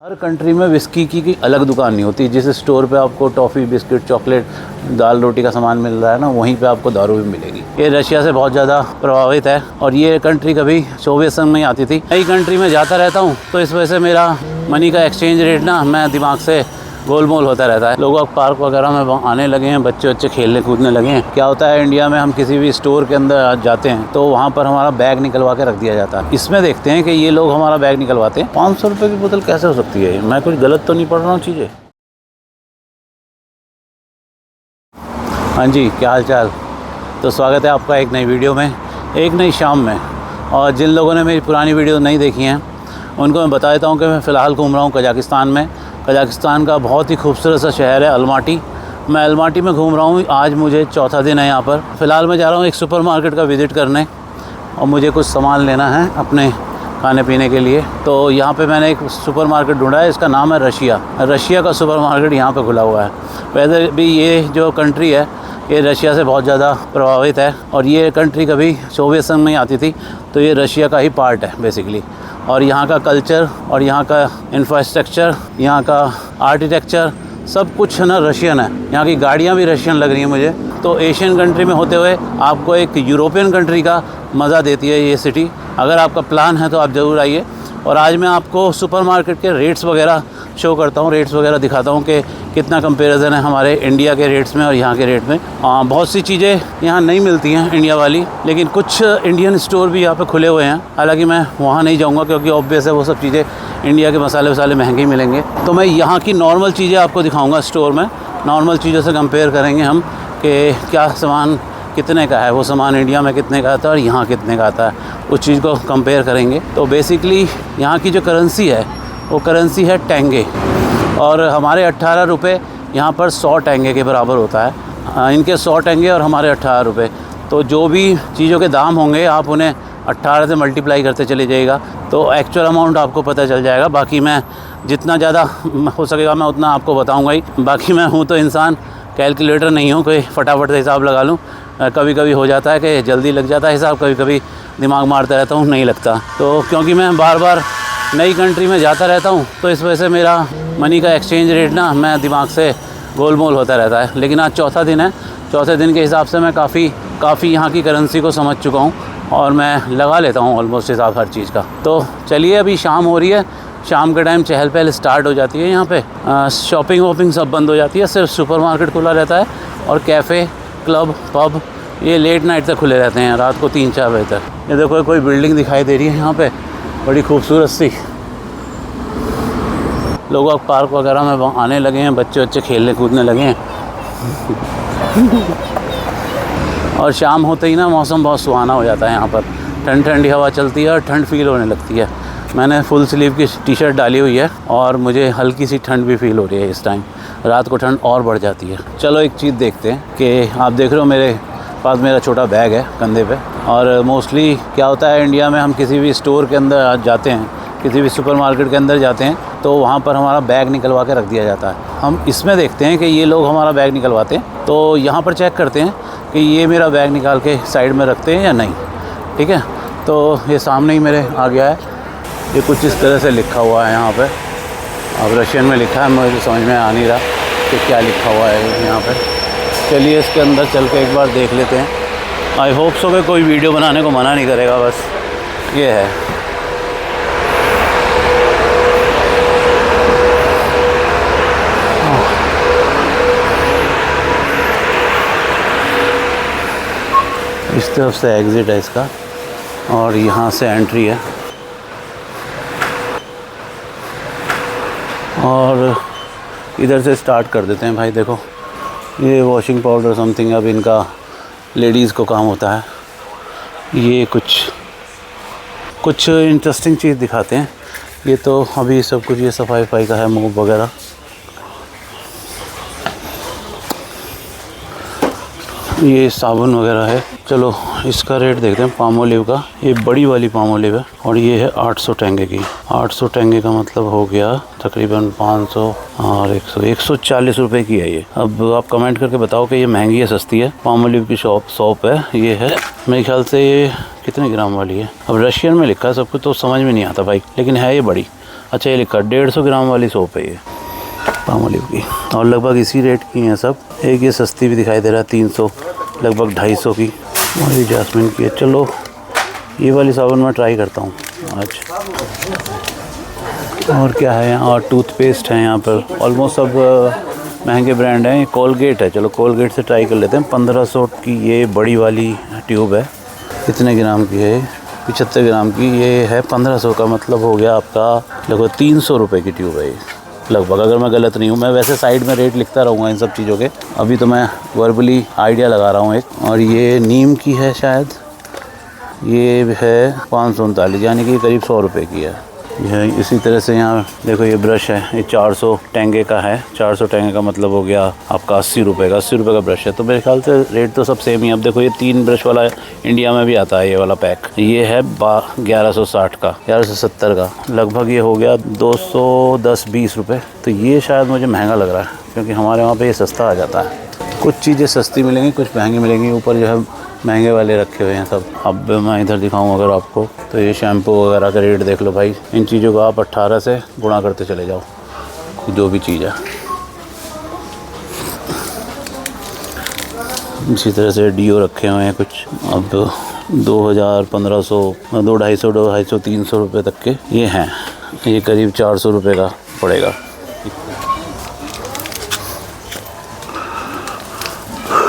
हर country में whisky की अलग दुकान नहीं होती। जिस स्टोर पे आपको टॉफ़ी, बिस्किट, चॉकलेट, दाल रोटी का सामान मिल रहा है ना, वहीं पे आपको दारू भी मिलेगी। ये रशिया से बहुत ज़्यादा प्रभावित है और ये कंट्री कभी सोवियत संघ में आती थी। नई कंट्री में जाता रहता हूँ तो इस वजह से मेरा मनी का एक्सचेंज रेट ना मैं दिमाग से गोलमोल होता रहता है। लोग अब पार्क वगैरह में आने लगे हैं, बच्चे खेलने कूदने लगे हैं। क्या होता है इंडिया में, हम किसी भी स्टोर के अंदर जाते हैं तो वहाँ पर हमारा बैग निकलवा के रख दिया जाता है। इसमें देखते हैं कि ये लोग हमारा बैग निकलवाते हैं। 500 रुपये की बोतल कैसे हो सकती है? मैं कुछ गलत तो नहीं पढ़ रहा हूँ चीज़ें? हाँ जी, क्या हाल चाल। तो स्वागत है आपका एक नई वीडियो में, एक नई शाम में। और जिन लोगों ने मेरी पुरानी वीडियो नहीं देखी हैं उनको मैं बता देता हूँ कि मैं फ़िलहाल घूम रहा हूँ कजाकिस्तान में। कजाकिस्तान का बहुत ही खूबसूरत सा शहर है अलमाटी। मैं अलमाटी में घूम रहा हूँ। आज मुझे चौथा दिन है यहाँ पर। फ़िलहाल मैं जा रहा हूँ एक सुपरमार्केट का विज़िट करने और मुझे कुछ सामान लेना है अपने खाने पीने के लिए। तो यहाँ पे मैंने एक सुपरमार्केट ढूंढा है, इसका नाम है रशिया का सुपरमार्केट यहाँ पे खुला हुआ है। वैसे भी ये जो कंट्री है ये रशिया से बहुत ज़्यादा प्रभावित है और ये कंट्री कभी सोवियत संघ में आती थी, तो ये रशिया का ही पार्ट है बेसिकली। और यहाँ का कल्चर और यहाँ का इंफ्रास्ट्रक्चर, यहाँ का आर्किटेक्चर सब कुछ है ना रशियन है। यहाँ की गाड़ियाँ भी रशियन लग रही हैं मुझे। तो एशियन कंट्री में होते हुए आपको एक यूरोपियन कंट्री का मज़ा देती है ये सिटी। अगर आपका प्लान है तो आप ज़रूर आइए। और आज मैं आपको सुपरमार्केट के रेट्स वगैरह शो करता हूँ, रेट्स वगैरह दिखाता हूँ कि कितना कंपैरिजन है हमारे इंडिया के रेट्स में और यहाँ के रेट में। बहुत सी चीज़ें यहाँ नहीं मिलती हैं इंडिया वाली, लेकिन कुछ इंडियन स्टोर भी यहाँ पे खुले हुए हैं। हालांकि मैं वहाँ नहीं जाऊँगा क्योंकि ऑब्वियस है वो सब चीज़ें इंडिया के मसाले वसाले महंगे ही मिलेंगे। तो मैं यहाँ की नॉर्मल चीज़ें आपको दिखाऊँगा स्टोर में। नॉर्मल चीज़ों से कंपेयर करेंगे हम कि क्या सामान कितने का है, वो सामान इंडिया में कितने का आता है और यहाँ कितने का आता है, उस चीज़ को कंपेयर करेंगे। तो बेसिकली यहाँ की जो करेंसी है वो करेंसी है टेंगे और हमारे 18 रुपये यहाँ पर 100 टेंगे के बराबर होता है। इनके 100 टेंगे और हमारे 18 रुपये। तो जो भी चीज़ों के दाम होंगे आप उन्हें 18 से मल्टीप्लाई करते चले जाइएगा तो एक्चुअल अमाउंट आपको पता चल जाएगा। बाकी मैं जितना ज़्यादा हो सकेगा मैं उतना आपको बताऊँगा ही। बाकी मैं हूँ तो इंसान, कैलकुलेटर नहीं हूँ कोई फटाफट से हिसाब लगा लूँ। कभी कभी हो जाता है कि जल्दी लग जाता है हिसाब, कभी कभी दिमाग मारता रहता हूँ, नहीं लगता। तो क्योंकि मैं बार बार नई कंट्री में जाता रहता हूँ तो इस वजह से मेरा मनी का एक्सचेंज रेट ना मैं दिमाग से गोलमोल होता रहता है। लेकिन आज चौथा दिन है। चौथे दिन के हिसाब से मैं काफ़ी यहाँ की करेंसी को समझ चुका हूँ और मैं लगा लेता हूँ ऑलमोस्ट हिसाब हर चीज़ का। तो चलिए, अभी शाम हो रही है। शाम के टाइम चहल पहल स्टार्ट हो जाती है यहाँ पे। शॉपिंग वॉपिंग सब बंद हो जाती है, सिर्फ सुपरमार्केट खुला रहता है और कैफ़े, क्लब, पब ये लेट नाइट तक खुले रहते हैं, रात को 3-4 बजे तक। ये देखो कोई बिल्डिंग दिखाई दे रही है यहाँ पे, बड़ी खूबसूरत सी। लोग अब पार्क वगैरह में आने लगे हैं, बच्चे खेलने कूदने लगे हैं। और शाम होते ही ना मौसम बहुत सुहाना हो जाता है यहाँ पर। ठंडी हवा चलती है और ठंड फील होने लगती है। मैंने फुल स्लीव की टी-शर्ट डाली हुई है और मुझे हल्की सी ठंड भी फील हो रही है इस टाइम। रात को ठंड और बढ़ जाती है। चलो एक चीज़ देखते हैं कि आप देख रहे हो मेरे पास मेरा छोटा बैग है कंधे पे। और मोस्टली क्या होता है इंडिया में, हम किसी भी स्टोर के अंदर जाते हैं, किसी भी सुपरमार्केट के अंदर जाते हैं तो वहाँ पर हमारा बैग निकलवा के रख दिया जाता है। हम इसमें देखते हैं कि ये लोग हमारा बैग निकलवाते हैं तो यहाँ पर चेक करते हैं कि ये मेरा बैग निकाल के साइड में रखते हैं या नहीं। ठीक है, तो ये सामने ही मेरे आ गया है। ये कुछ इस तरह से लिखा हुआ है यहाँ पे। अब रशियन में लिखा है, मुझे समझ में आ नहीं रहा कि क्या लिखा हुआ है यहाँ पे। चलिए इसके अंदर चल के एक बार देख लेते हैं। आई होप सो कि कोई वीडियो बनाने को मना नहीं करेगा, बस ये है। इस तरफ से एग्ज़िट है इसका और यहाँ से एंट्री है। और इधर से स्टार्ट कर देते हैं भाई। देखो ये वॉशिंग पाउडर समथिंग, अब इनका लेडीज़ को काम होता है। ये कुछ इंटरेस्टिंग चीज़ दिखाते हैं। ये तो अभी सब कुछ ये सफाई का है, मूव वगैरह। ये साबुन वगैरह है। चलो इसका रेट देखते हैं पामोलिव का। ये बड़ी वाली पामोलिव है और ये है 800 टेंगे की। 800 टेंगे का मतलब हो गया तकरीबन 500 और 140 रुपए की है ये। अब आप कमेंट करके बताओ कि ये महंगी है सस्ती है। पामोलिव की शॉप है। ये है मेरे ख्याल से ये कितने ग्राम वाली है। अब रशियन में लिखा है सब कुछ तो समझ में नहीं आता भाई, लेकिन है ये बड़ी। अच्छा ये लिखा 150 ग्राम वाली सोप है ये पामोलिव की, और लगभग इसी रेट की हैं सब। एक ये सस्ती भी दिखाई दे रहा है 300, लगभग 250 की, और ये जैस्मिन की है। चलो ये वाली साबुन मैं ट्राई करता हूँ आज। और क्या है यहाँ, और टूथपेस्ट है यहाँ पर, ऑलमोस्ट सब महंगे ब्रांड हैं। कोलगेट है, चलो कोलगेट से ट्राई कर लेते हैं। 1500 की ये बड़ी वाली ट्यूब है। कितने ग्राम की है? 75 ग्राम की। ये है 1500 का, मतलब हो गया आपका लगभग 300 रुपये की ट्यूब है ये लगभग, अगर मैं गलत नहीं हूँ। मैं वैसे साइड में रेट लिखता रहूँगा इन सब चीज़ों के, अभी तो मैं वर्बली आइडिया लगा रहा हूँ एक। और ये नीम की है शायद, ये है 539, यानी कि करीब 100 रुपये की है। यह इसी तरह से यहाँ देखो ये ब्रश है, ये 400 टेंगे का है। 400 टेंगे का मतलब हो गया आपका 80 रुपये का। 80 रुपये का ब्रश है, तो मेरे ख्याल से रेट तो सब सेम ही। अब देखो ये 3 ब्रश वाला इंडिया में भी आता है ये वाला पैक, ये है 1160 का, 1170 का, लगभग ये हो गया 210-20 रुपये। तो ये शायद मुझे महंगा लग रहा है, क्योंकि हमारे वहाँ पर ये सस्ता आ जाता है। कुछ चीज़ें सस्ती मिलेंगी, कुछ महंगी मिलेंगी, ऊपर जो है महंगे वाले रखे हुए हैं सब। अब मैं इधर दिखाऊं अगर आपको, तो ये शैम्पू वगैरह का रेट देख लो भाई। इन चीज़ों को आप 18 से गुणा करते चले जाओ, जो भी चीज़ है। इसी तरह से डीओ रखे हुए हैं कुछ, अब 2000, 1500, 250, 250, 300 रुपये तक के ये हैं। ये करीब 400 रुपये का पड़ेगा।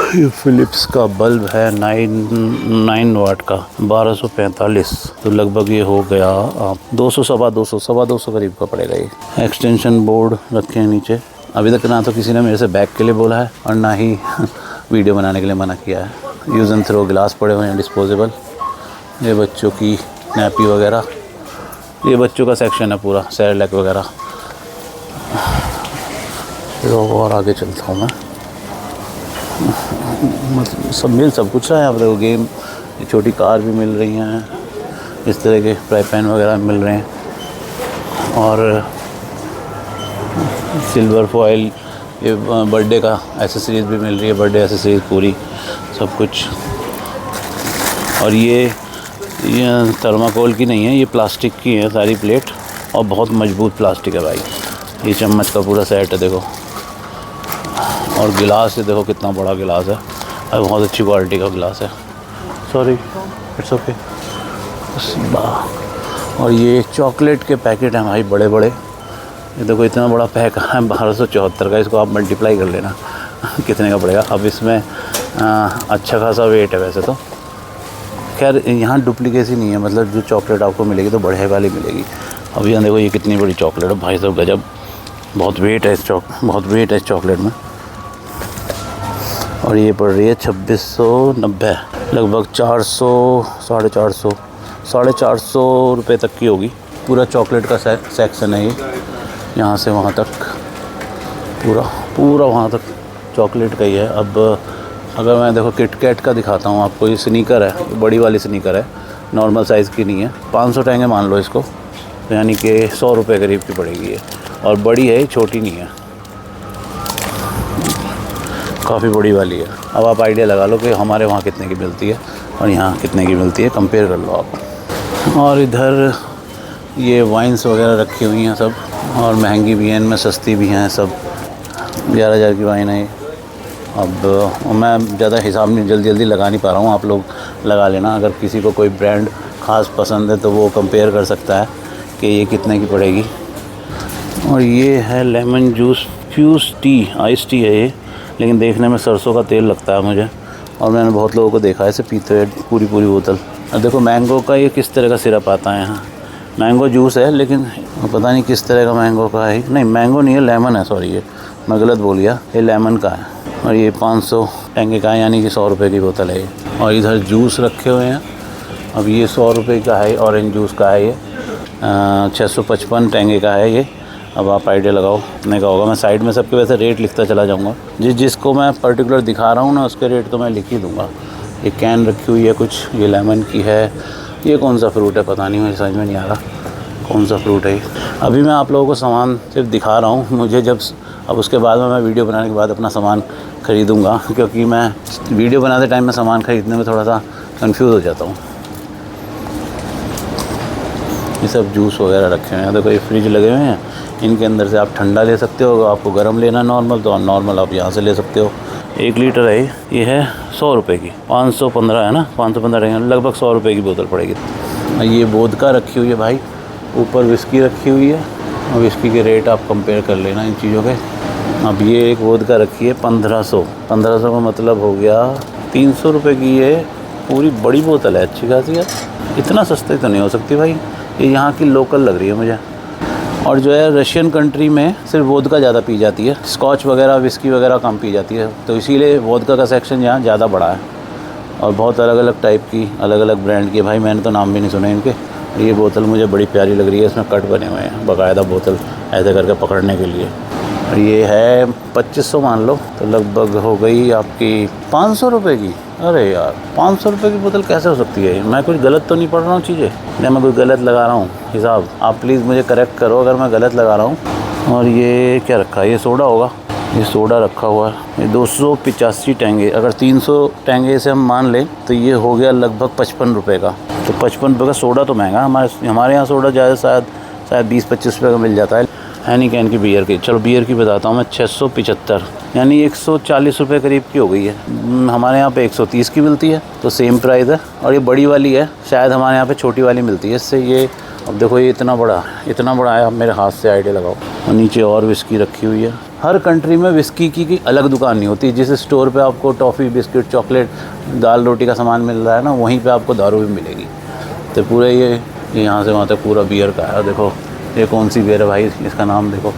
ये फ़िलिप्स का बल्ब है 9 वाट का, 1245, तो लगभग ये हो गया 200, सवा 200 करीब का पड़ेगा ये। एक्सटेंशन बोर्ड रखे हैं नीचे। अभी तक ना तो किसी ने मेरे से बैग के लिए बोला है, और ना ही वीडियो बनाने के लिए मना किया है। यूज़ एंड थ्रो गिलास पड़े हुए हैं डिस्पोजेबल। ये बच्चों की नैपी वगैरह, ये बच्चों का सेक्शन है पूरा, सेरेलैक वगैरह। और आगे चलता हूँ मैं, मतलब सब कुछ है यहाँ पर। देखो गेम, छोटी कार भी मिल रही हैं, इस तरह के फ्राई पैन वगैरह मिल रहे हैं, और सिल्वर फॉइल, ये बर्थडे का एसेसरीज़ भी मिल रही है, बर्थडे एसेसरीज़ पूरी सब कुछ। और ये थर्माकोल की नहीं है, ये प्लास्टिक की है सारी प्लेट, और बहुत मजबूत प्लास्टिक है भाई। ये चम्मच का पूरा सेट है देखो, और गिलास है देखो कितना बड़ा गिलास है, और बहुत अच्छी क्वालिटी का गिलास है। Sorry, it's okay. और ये चॉकलेट के पैकेट हैं भाई, बड़े बड़े। ये देखो इतना बड़ा पैक है 1274 का, इसको आप मल्टीप्लाई कर लेना कितने का पड़ेगा। अब इसमें अच्छा खासा वेट है वैसे तो। खैर यहाँ डुप्लीकेसी नहीं है, मतलब जो चॉकलेट आपको मिलेगी तो बढ़िया वाली मिलेगी। अब यहाँ देखो ये कितनी बड़ी चॉकलेट है भाई साहब, गजब। बहुत वेट है इस चॉकलेट में। और ये पड़ रही है 2690, लगभग 400, 450 रुपये तक की होगी। पूरा चॉकलेट का सेक्शन है ये, यहाँ से वहाँ तक पूरा वहाँ तक चॉकलेट का ही है। अब अगर मैं देखो किटकैट का दिखाता हूँ आपको, ये स्नीकर है, बड़ी वाली स्नीकर है, नॉर्मल साइज़ की नहीं है। 500 टेंगे मान लो इसको, तो यानी कि 100 रुपये करीब की पड़ेगी ये, और बड़ी है, छोटी नहीं है, काफ़ी बड़ी वाली है। अब आप आइडिया लगा लो कि हमारे वहाँ कितने की मिलती है और यहाँ कितने की मिलती है, कंपेयर कर लो आप। और इधर ये वाइन्स वगैरह रखी हुई हैं सब, और महंगी भी हैं, इनमें सस्ती भी हैं सब। 11,000 की वाइन है। अब मैं ज़्यादा हिसाब नहीं जल्दी लगा नहीं पा रहा हूँ, आप लोग लगा लेना। अगर किसी को कोई ब्रांड ख़ास पसंद है तो वो कंपेयर कर सकता है कि ये कितने की पड़ेगी। और ये है lemon juice fuse T, ice tea है ये, लेकिन देखने में सरसों का तेल लगता है मुझे, और मैंने बहुत लोगों को देखा है इसे पीते हुए पूरी बोतल। और देखो मैंगो का ये किस तरह का सिरप आता है यहाँ, मैंगो जूस है, लेकिन पता नहीं किस तरह का मैंगो का है। नहीं मैंगो नहीं है, लेमन है, सॉरी ये मैं गलत बोल गया, ये लेमन का है। और ये 500 टेंगे का है, यानी कि 100 रुपये की बोतल है ये। और इधर जूस रखे हुए हैं। अब ये 100 रुपये का है, ऑरेंज जूस का है ये, 655 टेंगे का है ये। अब आप आइडिया लगाओ कितने का होगा। मैं साइड में सबके वैसे रेट लिखता चला जाऊँगा, जिसको मैं पर्टिकुलर दिखा रहा हूँ ना उसके रेट तो मैं लिख ही दूँगा। ये कैन रखी हुई है कुछ, ये लेमन की है। ये कौन सा फ्रूट है पता नहीं, मुझे समझ में नहीं आ रहा कौन सा फ्रूट है। अभी मैं आप लोगों को सामान सिर्फ दिखा रहा हूँ, मुझे जब अब उसके बाद में मैं वीडियो बनाने के बाद अपना सामान ख़रीदूँगा, क्योंकि मैं वीडियो बनाते टाइम में सामान ख़रीदने में थोड़ा सा कंफ्यूज हो जाता हूँ। ये सब जूस वगैरह रखे हुए हैं। देखो ये फ्रिज लगे हुए हैं, इनके अंदर से आप ठंडा ले सकते हो। आपको गर्म लेना नॉर्मल तो नॉर्मल आप यहाँ से ले सकते हो। 1 लीटर है ये है 100 रुपये की, 515 है ना, 515 लगभग 100 रुपये की बोतल पड़ेगी। ये वोदका रखी हुई है भाई, ऊपर विस्की रखी हुई है। और विस्की के रेट आप कंपेयर कर लेना इन चीज़ों के। अब ये एक वोदका रखी है 1500 का मतलब हो गया 300 रुपये की। ये पूरी बड़ी बोतल है, अच्छी खासी है। इतना सस्ते तो नहीं हो सकती भाई, ये यहाँ की लोकल लग रही है मुझे। और जो है रशियन कंट्री में सिर्फ वोदका ज़्यादा पी जाती है, स्कॉच वगैरह विस्की वगैरह कम पी जाती है, तो इसीलिए वोदका का सेक्शन यहाँ ज़्यादा बड़ा है। और बहुत अलग अलग टाइप की, अलग अलग ब्रांड की भाई, मैंने तो नाम भी नहीं सुने इनके। ये बोतल मुझे बड़ी प्यारी लग रही है, इसमें कट बने हुए हैं बाकायदा बोतल ऐसे करके पकड़ने के लिए। और ये है 2500 मान लो, तो लगभग हो गई आपकी 500 रुपये की। अरे यार 500 रुपये की बोतल कैसे हो सकती है? मैं कुछ गलत तो नहीं पढ़ रहा हूँ चीज़ें, या मैं कुछ गलत लगा रहा हूँ हिसाब? आप प्लीज़ मुझे करेक्ट करो अगर मैं गलत लगा रहा हूँ। और ये क्या रखा है? ये सोडा होगा, ये सोडा रखा हुआ है। ये 285 टेंगे, अगर 300 टेंगे से हम मान लें तो ये हो गया लगभग 55 रुपये का। तो 55 रुपये का सोडा तो महंगा हमारे यहाँ सोडा ज़्यादा शायद 20-25 रुपये का मिल जाता है। हैनिकन की बियर की, चलो बियर की बताता हूँ मैं, 675 यानी 140 रुपये करीब की हो गई है। हमारे यहाँ पे 130 की मिलती है, तो सेम प्राइस है। और ये बड़ी वाली है, शायद हमारे यहाँ पे छोटी वाली मिलती है इससे। ये अब देखो ये इतना बड़ा है, अब मेरे हाथ से आइडिया लगाओ। और नीचे और विस्की रखी हुई है। हर कंट्री में विस्की की अलग दुकान नहीं होती। जिस स्टोर पे आपको टॉफ़ी, बिस्किट, चॉकलेट, दाल रोटी का सामान मिल रहा है ना, वहीं पे आपको दारू भी मिलेगी। तो पूरे ये यहाँ से वहाँ तक पूरा बियर का है। देखो ये कौन सी बियर है भाई, इसका नाम देखो,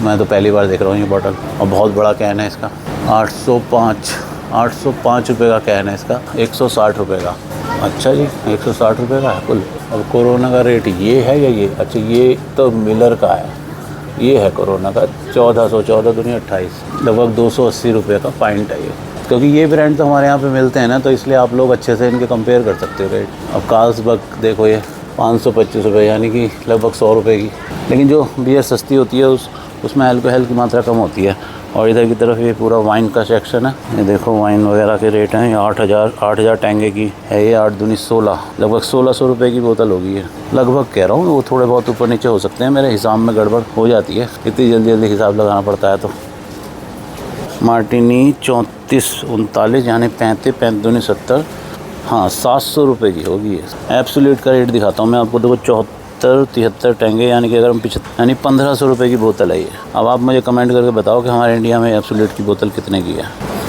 मैं तो पहली बार देख रहा हूँ ये बॉटल। और बहुत बड़ा कैन है इसका, 805 रुपये का कैन है इसका, 160 रुपये का। अच्छा जी 160 रुपये का है कुल। और कोरोना का रेट ये है या ये? अच्छा ये तो मिलर का है, ये है कोरोना का 1400 दूनी 28, लगभग 280 रुपये का पाइंट है ये। क्योंकि ये ब्रांड तो हमारे यहाँ पे मिलते हैं ना, तो इसलिए आप लोग अच्छे से इनके कंपेयर कर सकते हो रेट। अब कार्लसबर्ग देखो ये 525 रुपये, यानी कि लगभग 100 रुपये की। लेकिन जो बियर सस्ती होती है उसमें अल्कोहल की मात्रा कम होती है। और इधर की तरफ ये पूरा वाइन का सेक्शन है। ये देखो वाइन वगैरह के रेट हैं। ये 8,000 टेंगे की है ये, 8 दूनी 16, लगभग 1600 रुपये की बोतल होगी ये। लगभग कह रहा हूँ, वो थोड़े बहुत ऊपर नीचे हो सकते हैं, मेरे हिसाब में गड़बड़ हो जाती है, इतनी जल्दी हिसाब लगाना पड़ता है। तो मार्टिनी 3439 यानी 35 दूनी 70, हाँ 700 रुपये की होगी ये। एब्सोल्यूट का रेट दिखाता हूँ मैं आपको, देखो 73 टेंगे, यानी कि अगर हम 1500 रुपये की बोतल है ये। अब आप मुझे कमेंट करके बताओ कि हमारे इंडिया में एब्सोल्यूट की बोतल कितने की है।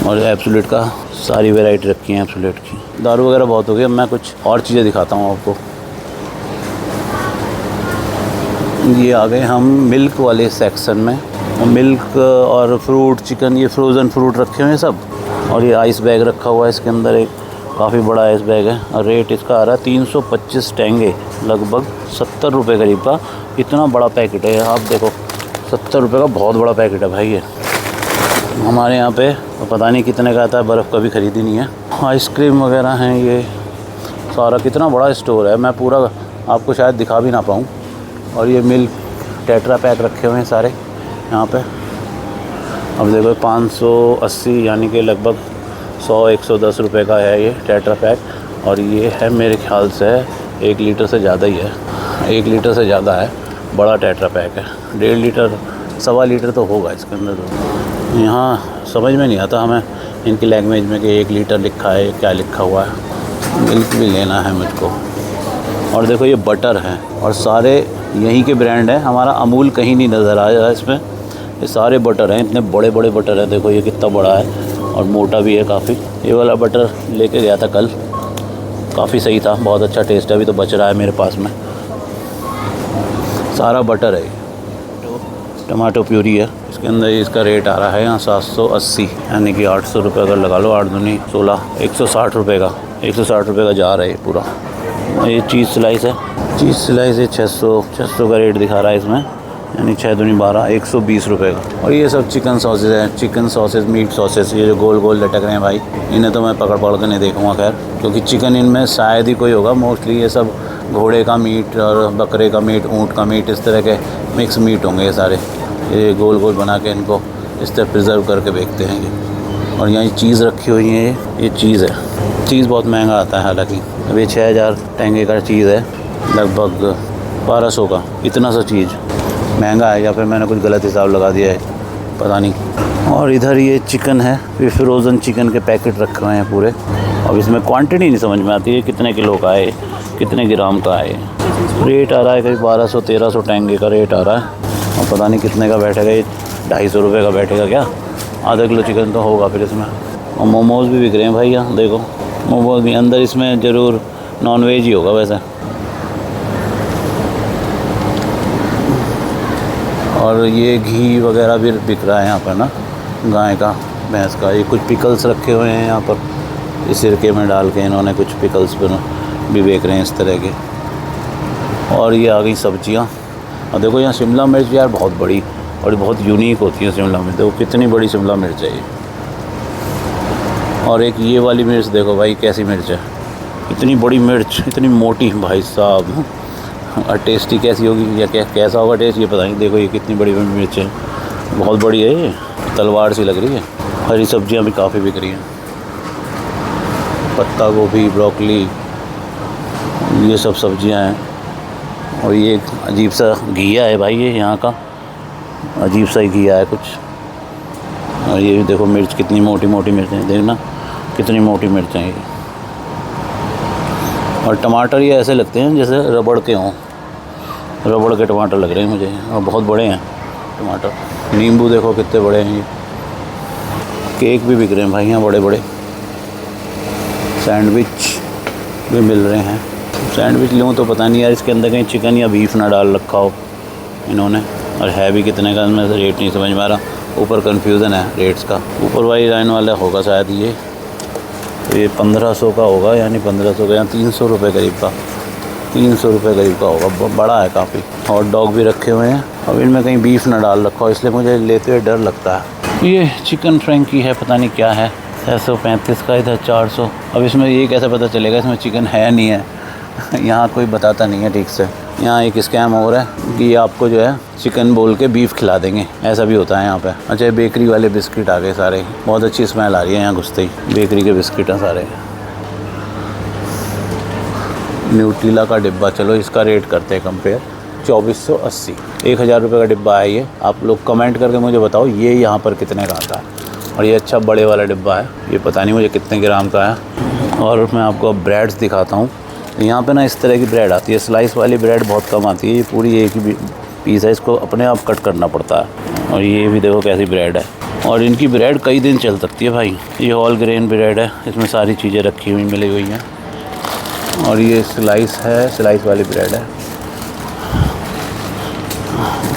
और एब्सोल्यूट का सारी वैरायटी रखी है एब्सोल्यूट की। दारू वगैरह बहुत हो गई, अब मैं कुछ और चीज़ें दिखाता हूँ आपको। ये आ गए हम मिल्क वाले सेक्शन में। मिल्क और फ्रूट, चिकन, ये फ्रोज़न फ्रूट रखे हुए हैं सब। और ये आइस बैग रखा हुआ है इसके अंदर, एक काफ़ी बड़ा आइस बैग है। और रेट इसका आ रहा है 325 टेंगे, लगभग 70 रुपये करीब का। इतना बड़ा पैकेट है, आप देखो 70 रुपये का बहुत बड़ा पैकेट है भाई ये। हमारे यहाँ पे पता नहीं कितने का आता है, बर्फ़ कभी ख़रीदी नहीं है। आइसक्रीम वगैरह हैं, ये सारा कितना बड़ा स्टोर है, मैं पूरा आपको शायद दिखा भी ना पाऊँ। और ये मिल्क टेट्रा पैक रखे हुए हैं सारे यहाँ पे। अब देखो 580 यानी कि लगभग 100-110 रुपये का है ये टेट्रा पैक। और ये है मेरे ख्याल से 1 लीटर से ज़्यादा ही है, 1 लीटर से ज़्यादा है, बड़ा टेट्रा पैक है। 1.5 लीटर, 1.25 लीटर तो होगा इसके अंदर। तो यहाँ समझ में नहीं आता हमें इनकी लैंग्वेज में कि 1 लीटर लिखा है, क्या लिखा हुआ है। मिल्क भी लेना है मुझको। और देखो ये बटर है, और सारे यहीं के ब्रांड हैं। हमारा अमूल कहीं नहीं नज़र आ रहा है इसमें। ये सारे बटर हैं, इतने बड़े बड़े बटर हैं। देखो ये कितना बड़ा है और मोटा भी है काफ़ी। ये वाला बटर लेके गया था कल, काफ़ी सही था, बहुत अच्छा टेस्ट है। अभी तो बच रहा है मेरे पास में, सारा बटर है। टमाटो प्यूरी है इसके अंदर। इसका रेट आ रहा है यहाँ 780, यानी कि 800 रुपये अगर लगा लो, 8 दूनी 16, 160 रुपये का, 160 रुपये का जार है ये पूरा। ये चीज़ स्लाइस है, चीज़ स्लाइस है 600 का रेट दिखा रहा है इसमें, यानी 6 दूनी 12, 120 रुपये का। और ये सब चिकन सॉसेज हैं, चिकन सॉसेज, मीट सॉसेज, ये जो गोल गोल लटक रहे हैं भाई, इन्हें तो मैं पकड़ कर नहीं देखूँगा खैर, क्योंकि चिकन इनमें शायद ही कोई होगा। मोस्टली ये सब घोड़े का मीट और बकरे का मीट, ऊँट का मीट, इस तरह के मिक्स मीट होंगे ये सारे। ये गोल गोल बना के इनको इस तरह प्रिजर्व करके बेचते हैं ये। और यहाँ चीज़ रखी हुई है, ये चीज़ है। चीज़ बहुत महंगा आता है हालांकि। अब ये 6000 टेंगे का चीज़ है, लगभग 1200 का इतना सा चीज़ महंगा है, या फिर मैंने कुछ गलत हिसाब लगा दिया है, पता नहीं। और इधर ये चिकन है, ये फ्रोज़न चिकन के पैकेट रखे हुए हैं पूरे। अब इसमें क्वांटिटी नहीं समझ में आती है, कितने किलो का है, कितने ग्राम का है। रेट आ रहा है कहीं 1200-1300 टेंगे का रेट आ रहा है। और पता नहीं कितने का बैठेगा ये, 250 रुपये का बैठेगा क्या? आधा किलो चिकन तो होगा फिर इसमें। और मोमोज़ भी बिक रहे हैं भाई यहाँ देखो, मोमोज़ भी अंदर इसमें ज़रूर नॉन वेज ही होगा वैसे। और ये घी वगैरह भी बिक रहा है यहाँ पर ना, गाय का, भैंस का। ये कुछ पिकल्स रखे हुए हैं यहाँ पर, इस सिरके में डाल के इन्होंने कुछ पिकल्स भी बेच रहे हैं इस तरह के। और ये आ गई सब्जियाँ। और देखो यहाँ शिमला मिर्च यार बहुत बड़ी और बहुत यूनिक होती है शिमला मिर्च। देखो कितनी बड़ी शिमला मिर्च है ये। और एक ये वाली मिर्च देखो भाई कैसी मिर्च है, इतनी बड़ी मिर्च, इतनी मोटी भाई साहब। और टेस्टी कैसी होगी या कैसा होगा टेस्ट ये पता नहीं। देखो ये कितनी बड़ी मिर्च है, बहुत बड़ी है ये, तलवार सी लग रही है। हरी सब्जियां भी काफ़ी बिक रही हैं, पत्ता गोभी, ब्रोकली, ये सब सब्जियां हैं। और ये एक अजीब सा घिया है भाई, ये यहाँ का अजीब सा ही घिया है कुछ। और ये देखो मिर्च कितनी मोटी मोटी मिर्चें, देखना कितनी मोटी मिर्चें ये। और टमाटर ये ऐसे लगते हैं जैसे रबड़ के हों, रबड़ के टमाटर लग रहे हैं मुझे, और बहुत बड़े हैं टमाटर। नींबू देखो कितने बड़े हैं ये। केक भी बिक रहे हैं भाई यहाँ बड़े बड़े। सैंडविच भी मिल रहे हैं। सैंडविच लूँ तो पता नहीं यार इसके अंदर कहीं चिकन या बीफ ना डाल रखा हो इन्होंने। और है भी कितने का, मैं रेट नहीं समझ में आ रहा। ऊपर कन्फ्यूज़न है रेट्स का। ऊपर वाली लाइन वाला होगा शायद ये 1500 का होगा, यानी 1500 का या 300 रुपये करीब का, 300 रुपये करीब का होगा। बड़ा है काफ़ी। हॉट डॉग भी रखे हुए हैं। अब इनमें कहीं बीफ ना डाल रखा हो, इसलिए मुझे लेते हुए डर लगता है। ये चिकन फ्रैंकी है, पता नहीं क्या है, 635 का, इधर 400। अब इसमें ये कैसे पता चलेगा इसमें चिकन है या नहीं है? यहाँ कोई बताता नहीं है ठीक से। यहाँ एक स्कैम हो रहा है कि आपको जो है चिकन बोल के बीफ खिला देंगे, ऐसा भी होता है यहाँ पे। अच्छा बेकरी वाले बिस्किट आ गए सारे, बहुत अच्छी स्मेल आ रही है यहाँ घुसते ही। बेकरी के बिस्किट हैं सारे। न्यूट्रिला का डिब्बा, चलो इसका रेट करते हैं कंपेयर। 2480, 1000 रुपये का डिब्बा है ये। आप लोग कमेंट करके मुझे बताओ ये यहाँ पर कितने का आता है। और ये अच्छा बड़े वाला डिब्बा है, ये पता नहीं मुझे कितने ग्राम का है। और मैं आपको ब्रेड्स दिखाता हूँ। यहाँ पे ना इस तरह की ब्रेड आती है, स्लाइस वाली ब्रेड बहुत कम आती है। ये पूरी एक ही पीस है, इसको अपने आप कट करना पड़ता है। और ये भी देखो कैसी ब्रेड है। और इनकी ब्रेड कई दिन चल सकती है भाई। ये ऑल ग्रेन ब्रेड है, इसमें सारी चीज़ें रखी हुई मिली हुई हैं। और ये स्लाइस है, स्लाइस वाली ब्रेड है।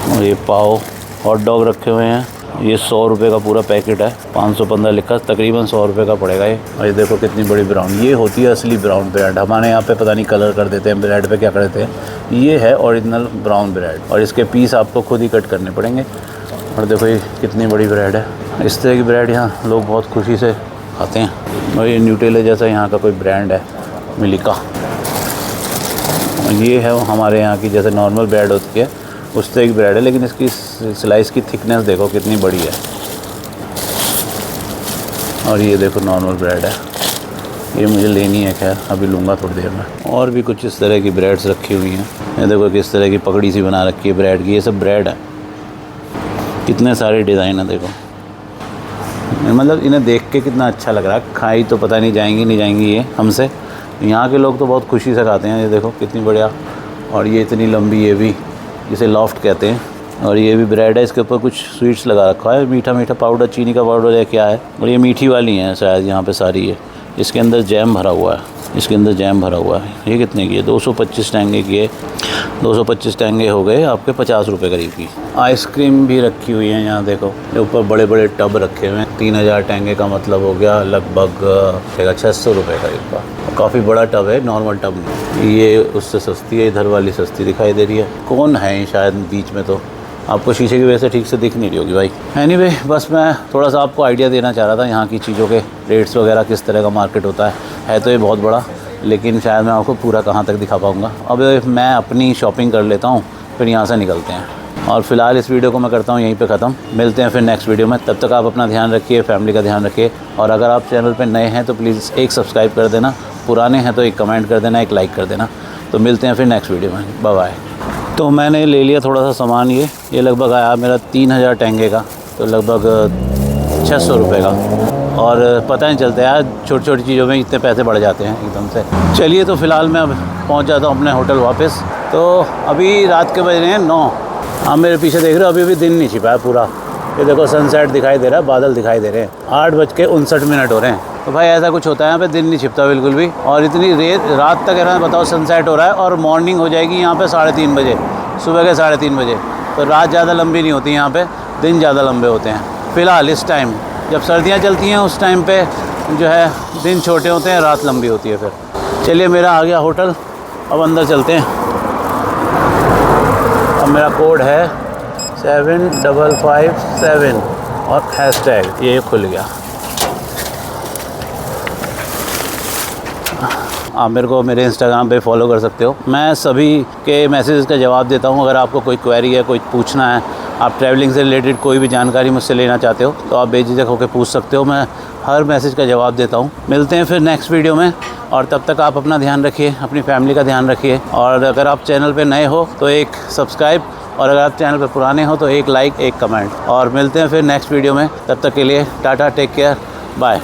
और ये पाव, हॉट डॉग रखे हुए हैं। ये 100 रुपये का पूरा पैकेट है, 515 लिखा, तकरीबन 100 रुपये का पड़ेगा ये। और ये देखो कितनी बड़ी ब्राउन, ये होती है असली ब्राउन ब्रेड। हमारे यहाँ पे पता नहीं कलर कर देते हैं ब्रेड पे, क्या करते हैं। ये है ओरिजिनल ब्राउन ब्रेड, और इसके पीस आपको खुद ही कट करने पड़ेंगे। और देखो ये कितनी बड़ी ब्रेड है। इस तरह की ब्रेड यहाँ लोग बहुत खुशी से खाते हैं। और ये न्यूटेला जैसा यहाँ का कोई ब्रांड है, मिल्का। ये है वो हमारे यहाँ की जैसे नॉर्मल ब्रेड होती है उस तरह की ब्रेड है, लेकिन इसकी स्लाइस की थिकनेस देखो कितनी बड़ी है। और ये देखो नॉर्मल ब्रेड है, ये मुझे लेनी है, खैर अभी लूँगा थोड़ी देर में। और भी कुछ इस तरह की ब्रेड्स रखी हुई हैं। ये देखो किस तरह की पकड़ी सी बना रखी है ब्रेड की। ये सब ब्रेड है, कितने सारे डिज़ाइन है देखो। मतलब इन्हें देख के कितना अच्छा लग रहा है। खाई तो पता नहीं जाएंगी ये हमसे। यहाँ के लोग तो बहुत खुशी से खाते हैं। ये देखो कितनी बढ़िया। और ये इतनी लंबी, ये भी इसे लॉफ्ट कहते हैं। और ये भी ब्रेड है, इसके ऊपर कुछ स्वीट्स लगा रखा है, मीठा मीठा पाउडर, चीनी का पाउडर है क्या है। और ये मीठी वाली हैं शायद यहाँ पे सारी है। इसके अंदर जैम भरा हुआ है, इसके अंदर जैम भरा हुआ है। ये कितने की है? 225 टेंगे की है। 225 टेंगे हो गए आपके 50 रुपये करीब की। आइसक्रीम भी रखी हुई है यहाँ देखो। ये ऊपर बड़े बड़े टब रखे हुए हैं। 3000 टेंगे का मतलब हो गया लगभग 600 रुपये करीब का। काफ़ी बड़ा टब है, नॉर्मल टब नहीं। ये उससे सस्ती है, इधर वाली सस्ती दिखाई दे रही है। कौन है शायद बीच में, तो आपको शीशे की वजह से ठीक से दिख नहीं रही होगी भाई। एनीवे, बस मैं थोड़ा सा आपको आइडिया देना चाह रहा था यहाँ की चीज़ों के रेट्स वगैरह, किस तरह का मार्केट होता है तो ये बहुत बड़ा, लेकिन शायद मैं आपको पूरा कहाँ तक दिखा पाऊँगा। अब मैं अपनी शॉपिंग कर लेता हूँ, फिर यहाँ से निकलते हैं। और फिलहाल इस वीडियो को मैं करता हूँ यहीं पे ख़त्म। मिलते हैं फिर नेक्स्ट वीडियो में। तब तक आप अपना ध्यान रखिए, फैमिली का ध्यान रखिए। और अगर आप चैनल पे नए हैं तो प्लीज़ एक सब्सक्राइब कर देना, पुराने हैं तो एक कमेंट कर देना, एक लाइक कर देना। तो मिलते हैं फिर नेक्स्ट वीडियो में। Bye bye. तो मैंने ले लिया थोड़ा सा सामान। ये लगभग आया मेरा 3000 टेंगे का, तो लगभग 600 रुपये का। और पता नहीं चलता यार, छोटी छोटी चीज़ों में इतने पैसे बढ़ जाते हैं एकदम से। चलिए, तो फ़िलहाल मैं अब पहुंच जाता हूं अपने होटल वापस। तो अभी रात के बज रहे हैं 9। आप मेरे पीछे देख रहे हो, अभी भी दिन नहीं छिपा है पूरा। ये देखो सनसेट दिखाई दे रहा है, बादल दिखाई दे रहे हैं। 8:59 हो रहे हैं। तो भाई ऐसा कुछ होता है यहाँ पे, दिन नहीं छिपता बिल्कुल भी। और इतनी रात तक है ना, बताओ, सनसेट हो रहा है और मॉर्निंग हो जाएगी यहाँ पे 3:30 बजे, सुबह के 3:30 बजे। तो रात ज़्यादा लंबी नहीं होती यहाँ पे, दिन ज़्यादा लंबे होते हैं। फ़िलहाल इस टाइम जब सर्दियाँ चलती हैं उस टाइम पे जो है दिन छोटे होते हैं, रात लंबी होती है। फिर चलिए, मेरा आ गया होटल, अब अंदर चलते हैं। अब मेरा कोड है 7557 और हैशटैग, ये खुल गया। आप मेरे को मेरे इंस्टाग्राम पे फॉलो कर सकते हो। मैं सभी के मैसेजेस का जवाब देता हूँ। अगर आपको कोई क्वेरी है, कोई पूछना है, आप ट्रैवलिंग से रिलेटेड कोई भी जानकारी मुझसे लेना चाहते हो, तो आप बेझिझक होकर पूछ सकते हो। मैं हर मैसेज का जवाब देता हूँ। मिलते हैं फिर नेक्स्ट वीडियो में, और तब तक आप अपना ध्यान रखिए, अपनी फैमिली का ध्यान रखिए। और अगर आप चैनल पे नए हो तो एक सब्सक्राइब, और अगर आप चैनल पे पुराने हो तो एक लाइक, एक कमेंट। और मिलते हैं फिर नेक्स्ट वीडियो में। तब तक के लिए टाटा, टेक केयर, बाय।